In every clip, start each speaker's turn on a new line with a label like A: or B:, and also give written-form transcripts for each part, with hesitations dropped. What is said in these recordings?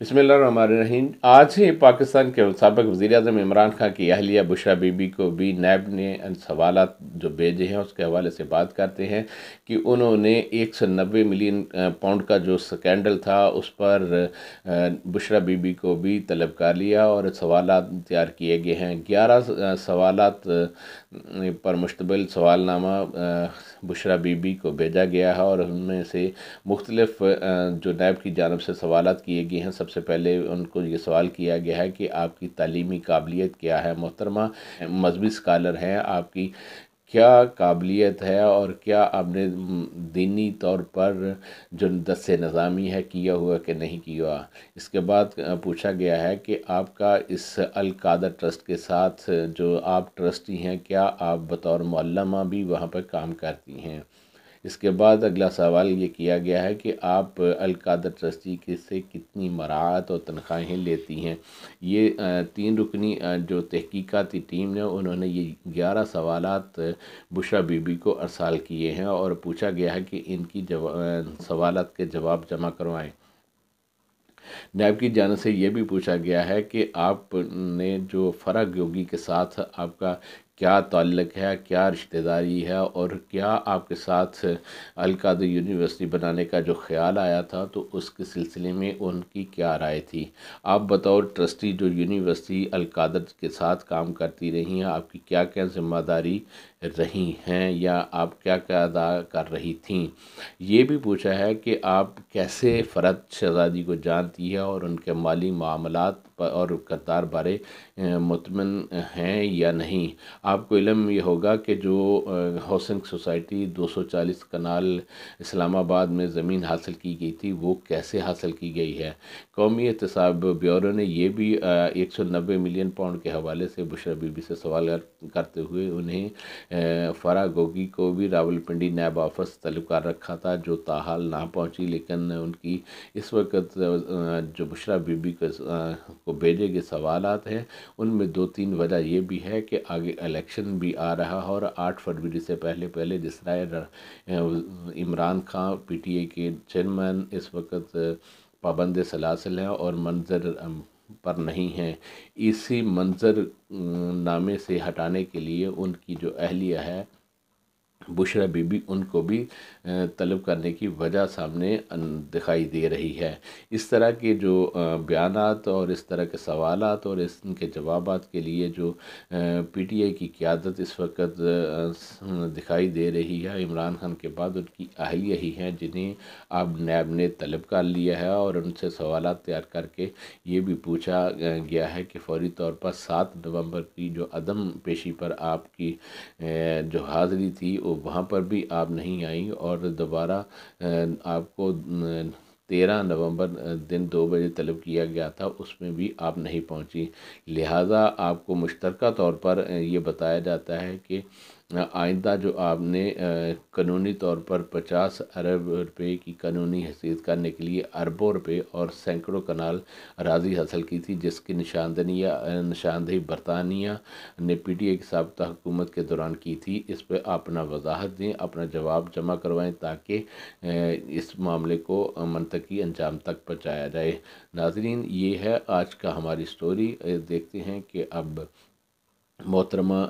A: बिस्मिल्लाहिर्रहमानिर्रहीम। आज ही पाकिस्तान के साबिक़ वज़ीर-ए-आज़म इमरान खान की अहलिया बुशरा बीबी को भी नैब ने सवालात जो भेजे हैं उसके हवाले से बात करते हैं कि उन्होंने 190 मिलियन पाउंड का जो स्कैंडल था उस पर बुशरा बीबी को भी तलब कर लिया और सवालात तैयार किए गए हैं। 11 सवालात पर मुश्तमिल सवालनामा बुशरा बीबी को भेजा गया है और उनमें से मुख्तलिफ जो नैब की जानिब से सवालात किए गए हैं। सबसे पहले उनको ये सवाल किया गया है कि आपकी तालीमी काबिलियत क्या है मोहतरमा, मजहबी स्कॉलर हैं, आपकी क्या काबिलियत है और क्या आपने दीनी तौर पर जो दस्स निज़ामी है किया हुआ कि नहीं किया। इसके बाद पूछा गया है कि आपका इस अल कादर ट्रस्ट के साथ जो आप ट्रस्टी हैं, क्या आप बतौर मुअल्लमा भी वहाँ पर काम करती हैं। इसके बाद अगला सवाल ये किया गया है कि आप अल कादर ट्रस्टी से कितनी मराहत और तनख्वाहें लेती हैं। ये 3 रुकनी जो तहकीकाती टीम ने उन्होंने ये 11 सवालात बुशरा बीबी को अरसाल किए हैं और पूछा गया है कि इनकी सवालात के जवाब जमा करवाएं। नैब की जानिब से ये भी पूछा गया है कि आपने जो फ़रग योगी के साथ आपका क्या ताल्लुक़ है, क्या रिश्तेदारी है और क्या आपके साथ अल कादर यूनिवर्सिटी बनाने का जो ख़्याल आया था तो उसके सिलसिले में उनकी क्या राय थी। आप बतौर ट्रस्टी जो यूनिवर्सिटी अल कादर के साथ काम करती रही हैं, आपकी क्या क्या ज़िम्मेदारी रही हैं या आप क्या क्या अदा कर रही थीं। ये भी पूछा है कि आप कैसे फ़रद शहज़ादी को जानती है और उनके माली मामलात और किरदार बारे मुतमिन हैं या नहीं। आपको इल्म ये होगा कि जो हाउसिंग सोसाइटी 240 कनाल इस्लामाबाद में ज़मीन हासिल की गई थी वो कैसे हासिल की गई है। कौमी एहतसाब ब्यूरो ने ये भी 190 मिलियन पाउंड के हवाले से बुशरा बीबी से सवाल करते हुए उन्हें फ़रा गोगी को भी रावलपिंडी नैब ऑफिस तलब कर रखा था जो ताहाल ना पहुंची, लेकिन उनकी इस वक्त जो बुशरा बीबी को भेजे गए सवालात हैं उनमें 2-3 वजह ये भी है कि आगे इलेक्शन भी आ रहा है और 8 फरवरी से पहले जिस तरह इमरान खान PTI के चेयरमैन इस वक्त पाबंद सलासिल हैं और मंजर पर नहीं हैं, इसी मंजर नामे से हटाने के लिए उनकी जो अहलिया है बुशरा बीबी उनको भी तलब करने की वजह सामने दिखाई दे रही है। इस तरह के जो बयानात और इस तरह के सवालात और इनके जवाबात के लिए जो PTI की क़यादत इस वक्त दिखाई दे रही है इमरान खान के बाद उनकी अहलिया ही हैं जिन्हें अब नैब ने तलब कर लिया है और उनसे सवालात तैयार करके ये भी पूछा गया है कि फौरी तौर पर 7 नवंबर की जो अदम पेशी पर आपकी जो हाज़िरी थी वहाँ पर भी आप नहीं आई और दोबारा आपको 13 नवंबर दिन 2 बजे तलब किया गया था, उसमें भी आप नहीं पहुंची। लिहाजा आपको मुश्तरका तौर पर ये बताया जाता है कि आइंदा जो आपने कानूनी तौर पर 50 अरब रुपए की कानूनी हैसियत करने के लिए अरबों रुपए और सैकड़ों कनाल अराज़ी हासिल की थी, जिसकी निशानदही बरतानिया ने PTI की साबिक़ा हुकूमत के दौरान की थी। इस पर अपना वजाहत दें, अपना जवाब जमा करवाएं ताकि इस मामले को मंतकी अंजाम तक पहुँचाया जाए। नाज़रीन, ये है आज का हमारी स्टोरी। देखते हैं कि अब मोहतरमा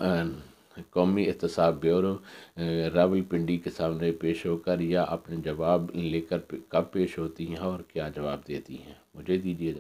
A: कौमी एहतसाब ब्यूरो रावलपिंडी के सामने पेश होकर या अपने जवाब लेकर कब पेश होती हैं और क्या जवाब देती हैं। मुझे दीजिए।